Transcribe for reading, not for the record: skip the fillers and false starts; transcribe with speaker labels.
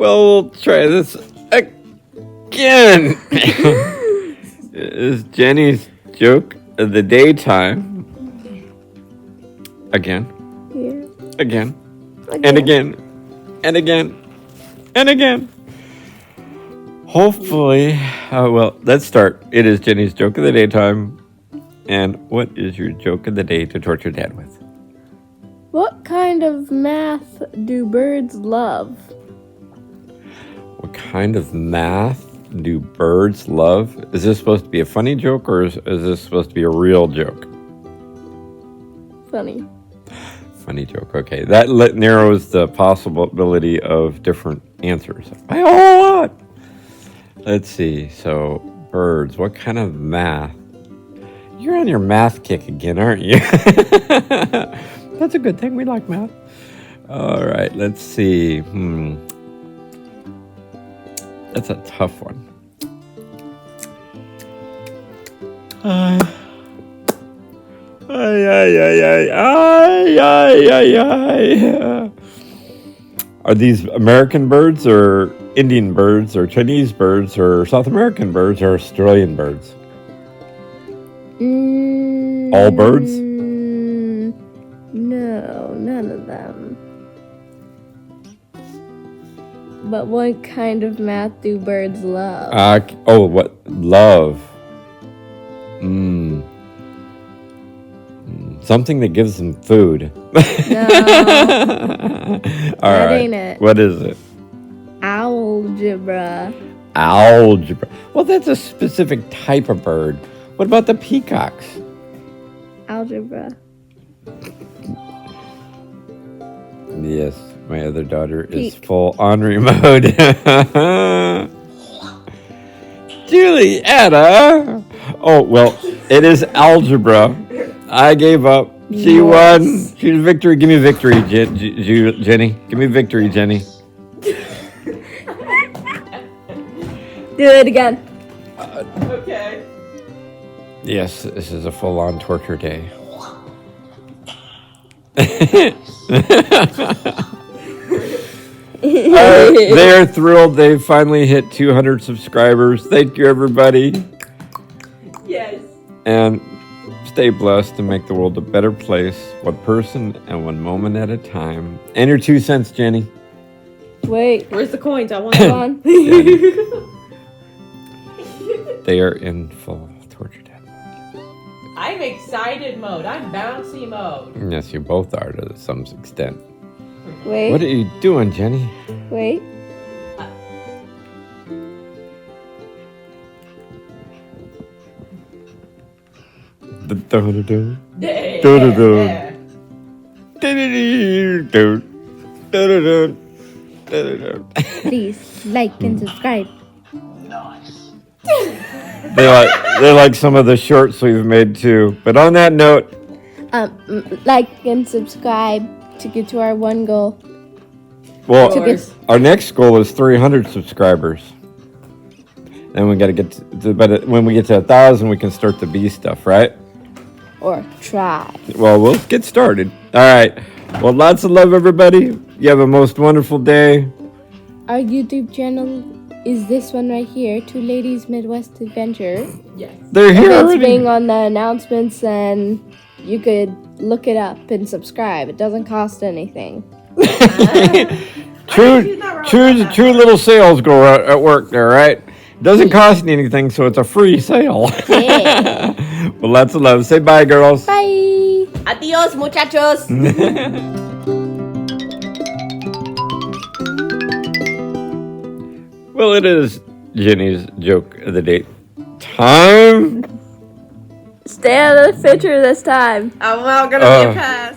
Speaker 1: Well, we'll try this again. Is Jenny's joke of the daytime. Again.
Speaker 2: Yeah.
Speaker 1: Again. And again. And again. And again. Hopefully, well, let's start. It is Jenny's joke of the daytime. And what is your joke of the day to torture Dad with?
Speaker 2: What kind of math do birds love?
Speaker 1: What kind of math do birds love? Is this supposed to be a funny joke, or is this supposed to be a real joke?
Speaker 2: Funny.
Speaker 1: Funny joke. Okay, that narrows the possibility of different answers by a whole lot. Let's see. So, birds. What kind of math? You're on your math kick again, aren't you? That's a good thing. We like math. All right. Let's see. That's a tough one. Are these American birds or Indian birds or Chinese birds or South American birds or Australian birds? All birds?
Speaker 2: No, none of them. But what kind of math do birds love?
Speaker 1: What? Love. Something that gives them food.
Speaker 2: No.
Speaker 1: All
Speaker 2: That
Speaker 1: right.
Speaker 2: ain't it.
Speaker 1: What is it?
Speaker 2: Algebra.
Speaker 1: Algebra. Well, that's a specific type of bird. What about the peacocks?
Speaker 2: Algebra.
Speaker 1: Yes, my other daughter is full Henri mode. Julietta! Oh, well, it is algebra. I gave up. She won. She's victory. Give me victory, Jenny. Give me victory, Jenny.
Speaker 2: Do it again.
Speaker 3: Okay.
Speaker 1: Yes, this is a full-on torture day. They're thrilled. They finally hit 200 subscribers. Thank you, everybody.
Speaker 3: Yes.
Speaker 1: And stay blessed and make the world a better place, one person and one moment at a time. And your 2 cents, Jenny.
Speaker 2: Wait.
Speaker 3: Where's the coins? I want
Speaker 2: Hold
Speaker 3: them.
Speaker 2: on.
Speaker 1: They are in full torture day.
Speaker 3: I'm excited mode. I'm bouncy mode.
Speaker 1: Yes, you both are to some extent.
Speaker 2: Wait.
Speaker 1: What are you doing, Jenny?
Speaker 2: Wait. Please like and subscribe.
Speaker 1: They like some of the shorts we've made too. But on that note,
Speaker 2: Like and subscribe to get to our one goal.
Speaker 1: well,
Speaker 2: To get
Speaker 1: our next goal is 300 subscribers. Then we got to get to, but when we get to 1,000, we can start the B stuff, right?
Speaker 2: or try.
Speaker 1: Well, we'll get started. All right. Well, lots of love, everybody. You have a most wonderful day.
Speaker 2: Our YouTube channel is this one right here, Two Ladies Midwest Adventure.
Speaker 3: Yes.
Speaker 1: They're here
Speaker 2: It's
Speaker 1: already.
Speaker 2: being on the announcements, and you could look it up and subscribe. It doesn't cost anything.
Speaker 1: True little sales girl at work there, right? Doesn't cost anything, so it's a free sale.
Speaker 2: Yeah.
Speaker 1: Well, lots of love. Say bye, girls.
Speaker 2: Bye.
Speaker 3: Adios, muchachos.
Speaker 1: Well, it is Jenny's joke of the day time.
Speaker 2: Stay out of the picture this time.
Speaker 3: I'm not gonna be a pass.